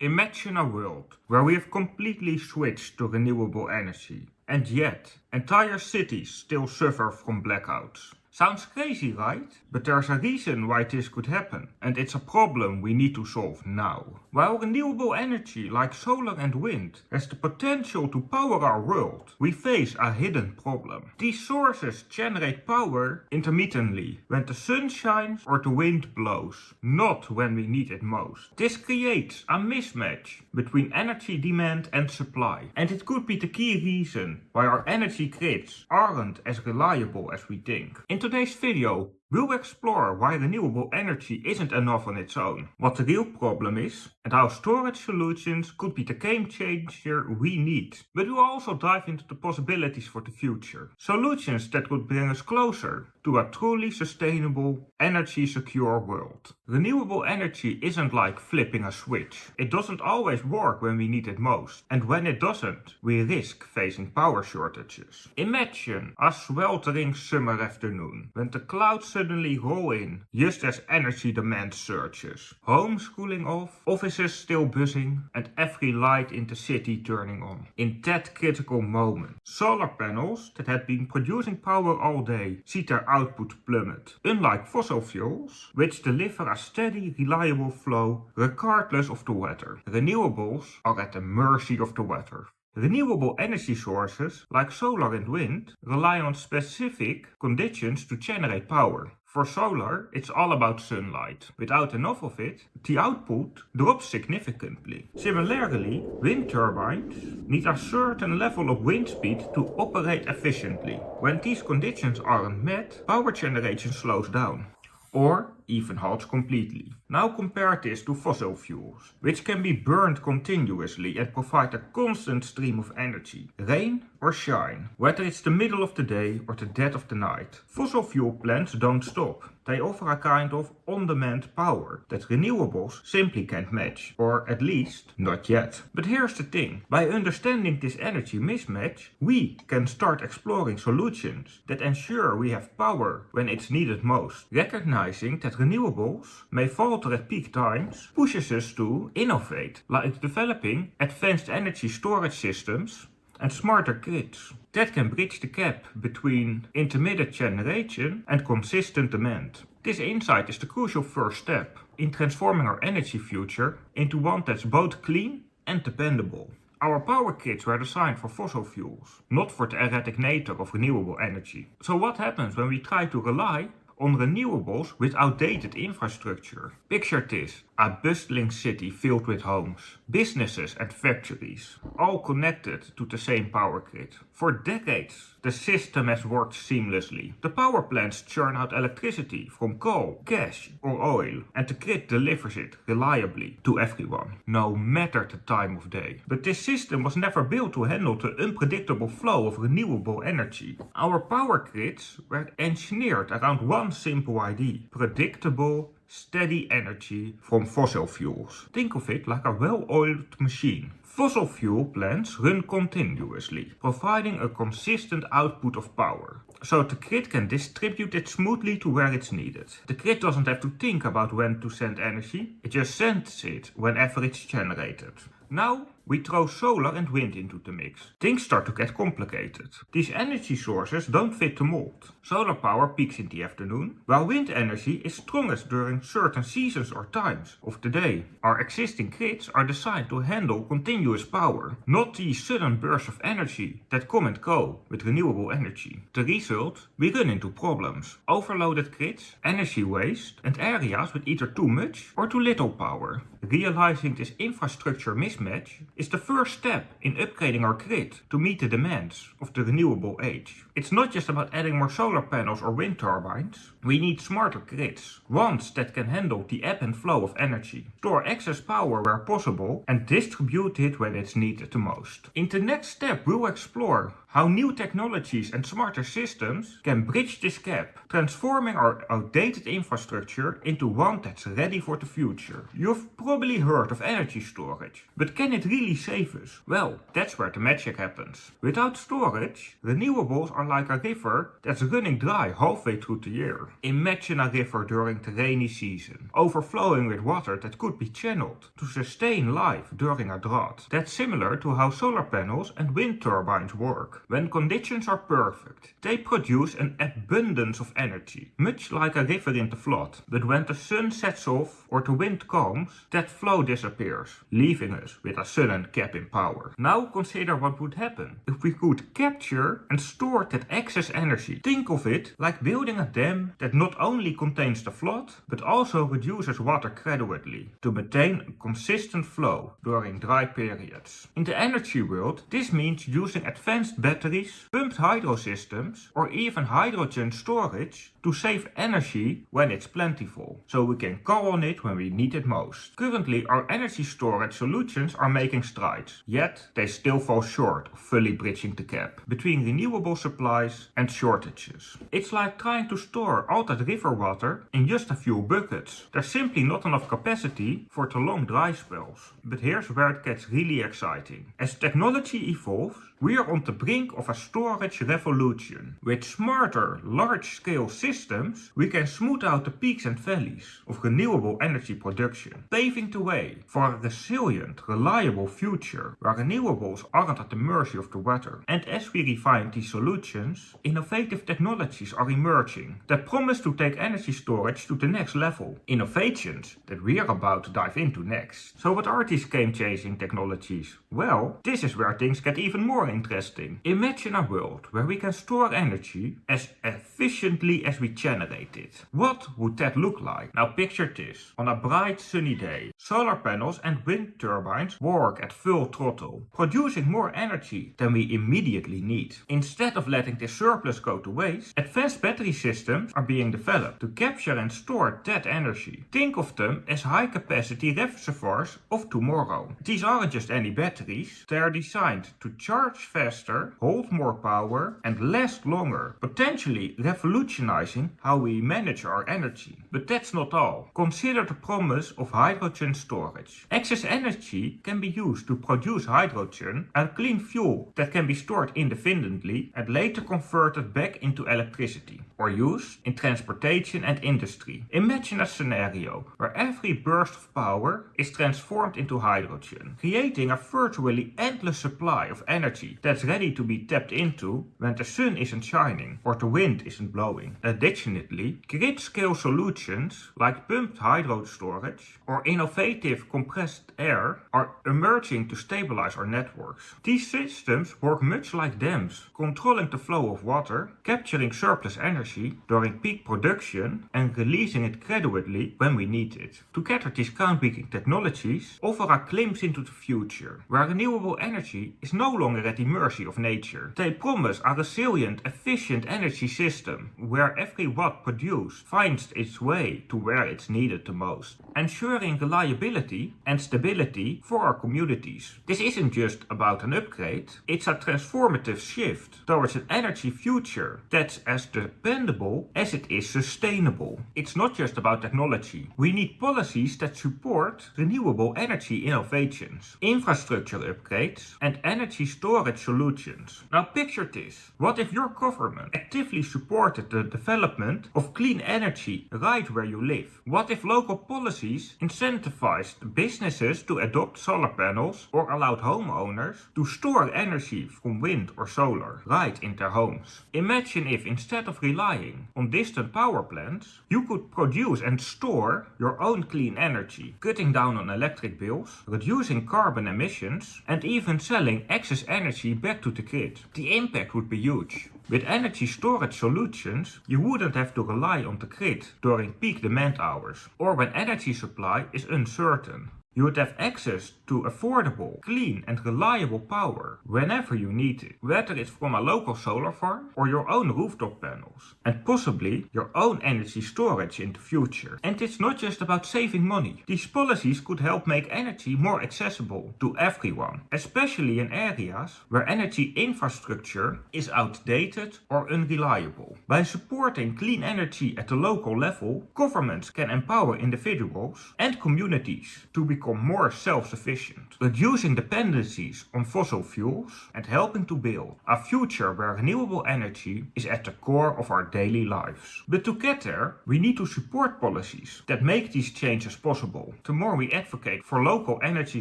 Imagine a world where we have completely switched to renewable energy, and yet entire cities still suffer from blackouts. Sounds crazy, right? But there's a reason why this could happen, and it's a problem we need to solve now. While renewable energy like solar and wind has the potential to power our world, we face a hidden problem. These sources generate power intermittently, when the sun shines or the wind blows, not when we need it most. This creates a mismatch between energy demand and supply, and it could be the key reason why our energy grids aren't as reliable as we think. In today's video, we'll explore why renewable energy isn't enough on its own, what the real problem is, and how storage solutions could be the game changer we need. But we'll also dive into the possibilities for the future. Solutions that could bring us closer to a truly sustainable, energy-secure world. Renewable energy isn't like flipping a switch. It doesn't always work when we need it most, and when it doesn't, we risk facing power shortages. Imagine a sweltering summer afternoon, when the clouds suddenly roll in, just as energy demand surges. Homes cooling off, offices still buzzing, and every light in the city turning on. In that critical moment, solar panels that had been producing power all day see their output plummet. Unlike fossil fuels, which deliver a steady, reliable flow regardless of the weather. Renewables are at the mercy of the weather. Renewable energy sources, like solar and wind, rely on specific conditions to generate power. For solar, it's all about sunlight. Without enough of it, the output drops significantly. Similarly, wind turbines need a certain level of wind speed to operate efficiently. When these conditions aren't met, power generation slows down, or even halts completely. Now compare this to fossil fuels, which can be burned continuously and provide a constant stream of energy, rain or shine, whether it's the middle of the day or the dead of the night. Fossil fuel plants don't stop. They offer a kind of on-demand power that renewables simply can't match, or at least not yet. But here's the thing, by understanding this energy mismatch, we can start exploring solutions that ensure we have power when it's needed most. Recognizing that renewables may falter at peak times pushes us to innovate, like developing advanced energy storage systems and smarter grids that can bridge the gap between intermittent generation and consistent demand. This insight is the crucial first step in transforming our energy future into one that's both clean and dependable. Our power grids were designed for fossil fuels, not for the erratic nature of renewable energy. So what happens when we try to rely on renewables with outdated infrastructure? Picture this, a bustling city filled with homes, businesses and factories, all connected to the same power grid. For decades, the system has worked seamlessly. The power plants churn out electricity from coal, gas or oil, and the grid delivers it reliably to everyone, no matter the time of day. But this system was never built to handle the unpredictable flow of renewable energy. Our power grids were engineered around one simple idea: predictable, steady energy from fossil fuels. Think of it like a well-oiled machine. Fossil fuel plants run continuously, providing a consistent output of power, so the grid can distribute it smoothly to where it's needed. The grid doesn't have to think about when to send energy, it just sends it whenever it's generated. Now we throw solar and wind into the mix. Things start to get complicated. These energy sources don't fit the mold. Solar power peaks in the afternoon, while wind energy is strongest during certain seasons or times of the day. Our existing grids are designed to handle continuous power, not these sudden bursts of energy that come and go with renewable energy. The result? We run into problems. Overloaded grids, energy waste, and areas with either too much or too little power. Realizing this infrastructure mismatch is the first step in upgrading our grid to meet the demands of the renewable age. It's not just about adding more solar panels or wind turbines. We need smarter grids, ones that can handle the ebb and flow of energy, store excess power where possible, and distribute it when it's needed the most. In the next step, we'll explore how new technologies and smarter systems can bridge this gap, transforming our outdated infrastructure into one that's ready for the future. You've probably heard of energy storage, but can it really really save us? Well, that's where the magic happens. Without storage, renewables are like a river that's running dry halfway through the year. Imagine a river during the rainy season, overflowing with water that could be channeled to sustain life during a drought. That's similar to how solar panels and wind turbines work. When conditions are perfect, they produce an abundance of energy, much like a river in the flood. But when the sun sets off or the wind calms, that flow disappears, leaving us with a sudden gap in power. Now consider what would happen if we could capture and store that excess energy. Think of it like building a dam that not only contains the flood, but also reduces water gradually to maintain a consistent flow during dry periods. In the energy world, this means using advanced batteries, pumped hydro systems, or even hydrogen storage to save energy when it's plentiful, so we can call on it when we need it most. Currently, our energy storage solutions are making strides, yet they still fall short of fully bridging the gap between renewable supplies and shortages. It's like trying to store all that river water in just a few buckets. There's simply not enough capacity for the long dry spells. But here's where it gets really exciting. As technology evolves, we are on the brink of a storage revolution. With smarter, large-scale systems, we can smooth out the peaks and valleys of renewable energy production, paving the way for a resilient, reliable future where renewables aren't at the mercy of the weather. And as we refine these solutions, innovative technologies are emerging that promise to take energy storage to the next level. Innovations that we are about to dive into next. So what are these game-changing technologies? Well, this is where things get even more interesting. Imagine a world where we can store energy as efficiently as we generate it. What would that look like? Now picture this. On a bright sunny day, solar panels and wind turbines work at full throttle, producing more energy than we immediately need. Instead of letting this surplus go to waste, advanced battery systems are being developed to capture and store that energy. Think of them as high-capacity reservoirs of tomorrow. These aren't just any batteries, they are designed to charge faster, hold more power, and last longer, potentially revolutionizing how we manage our energy. But that's not all. Consider the promise of hydrogen storage. Excess energy can be used to produce hydrogen, a clean fuel that can be stored independently and later converted back into electricity, or used in transportation and industry. Imagine a scenario where every burst of power is transformed into hydrogen, creating a virtually endless supply of energy that's ready to be tapped into when the sun isn't shining or the wind isn't blowing. Additionally, grid-scale solutions like pumped hydro storage or innovative compressed air are emerging to stabilize our networks. These systems work much like dams, controlling the flow of water, capturing surplus energy during peak production and releasing it gradually when we need it. Together, these groundbreaking technologies offer a glimpse into the future, where renewable energy is no longer at the mercy of nature. They promise a resilient, efficient energy system where every watt produced finds its way to where it's needed the most, ensuring reliability and stability for our communities. This isn't just about an upgrade, it's a transformative shift towards an energy future that's as dependable as it is sustainable. It's not just about technology. We need policies that support renewable energy innovations, infrastructure upgrades, and energy storage solutions. Now picture this. What if your government actively supported the development of clean energy right where you live? What if local policies incentivized businesses to adopt solar panels or allowed homeowners to store energy from wind or solar right in their homes? Imagine if instead of relying on distant power plants, you could produce and store your own clean energy, cutting down on electric bills, reducing carbon emissions, and even selling excess energy back to the grid. The impact would be huge. With energy storage solutions, you wouldn't have to rely on the grid during peak demand hours or when energy supply is uncertain. You would have access to affordable, clean and reliable power whenever you need it, whether it's from a local solar farm or your own rooftop panels, and possibly your own energy storage in the future. And it's not just about saving money. These policies could help make energy more accessible to everyone, especially in areas where energy infrastructure is outdated or unreliable. By supporting clean energy at the local level, governments can empower individuals and communities to become become more self-sufficient, reducing dependencies on fossil fuels and helping to build a future where renewable energy is at the core of our daily lives. But to get there, we need to support policies that make these changes possible. The more we advocate for local energy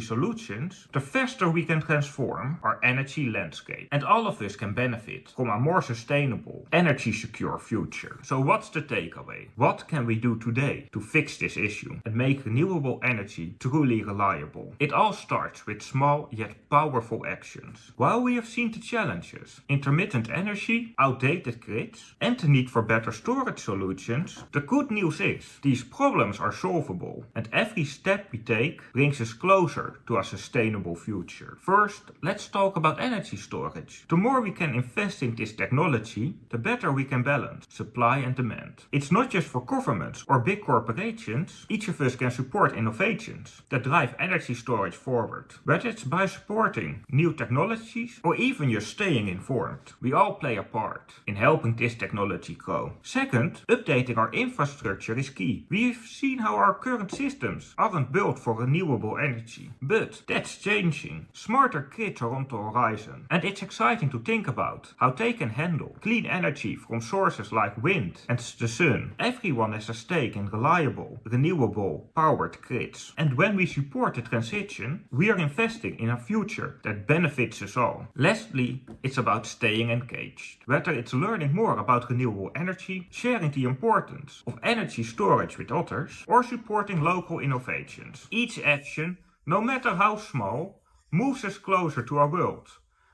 solutions, the faster we can transform our energy landscape. And all of us can benefit from a more sustainable, energy secure future. So what's the takeaway? What can we do today to fix this issue and make renewable energy truly reliable? It all starts with small yet powerful actions. While we have seen the challenges, intermittent energy, outdated grids, and the need for better storage solutions, the good news is these problems are solvable, and every step we take brings us closer to a sustainable future. First, let's talk about energy storage. The more we can invest in this technology, the better we can balance supply and demand. It's not just for governments or big corporations. Each of us can support innovations that drive energy storage forward. Whether it's by supporting new technologies or even just staying informed, we all play a part in helping this technology grow. Second, updating our infrastructure is key. We've seen how our current systems aren't built for renewable energy, but that's changing. Smarter grids are on the horizon, and it's exciting to think about how they can handle clean energy from sources like wind and the sun. Everyone has a stake in reliable, renewable, powered grids. And when we support the transition, we are investing in a future that benefits us all. Lastly, it's about staying engaged. Whether it's learning more about renewable energy, sharing the importance of energy storage with others, or supporting local innovations. Each action, no matter how small, moves us closer to a world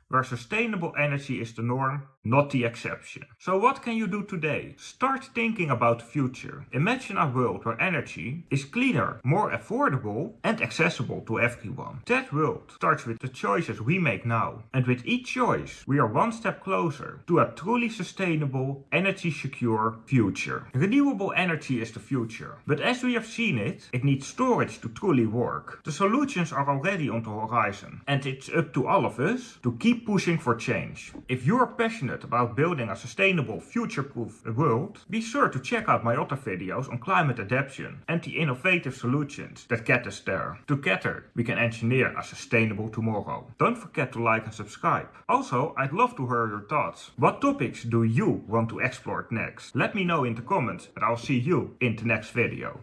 where sustainable energy is the norm, not the exception. So what can you do today? Start thinking about the future. Imagine a world where energy is cleaner, more affordable, and accessible to everyone. That world starts with the choices we make now. And with each choice, we are one step closer to a truly sustainable, energy-secure future. Renewable energy is the future. But as we have seen it, it needs storage to truly work. The solutions are already on the horizon. And it's up to all of us to keep pushing for change. If you are passionate about building a sustainable, future-proof world, be sure to check out my other videos on climate adaptation and the innovative solutions that get us there. Together, we can engineer a sustainable tomorrow. Don't forget to like and subscribe. Also, I'd love to hear your thoughts. What topics do you want to explore next? Let me know in the comments, and I'll see you in the next video.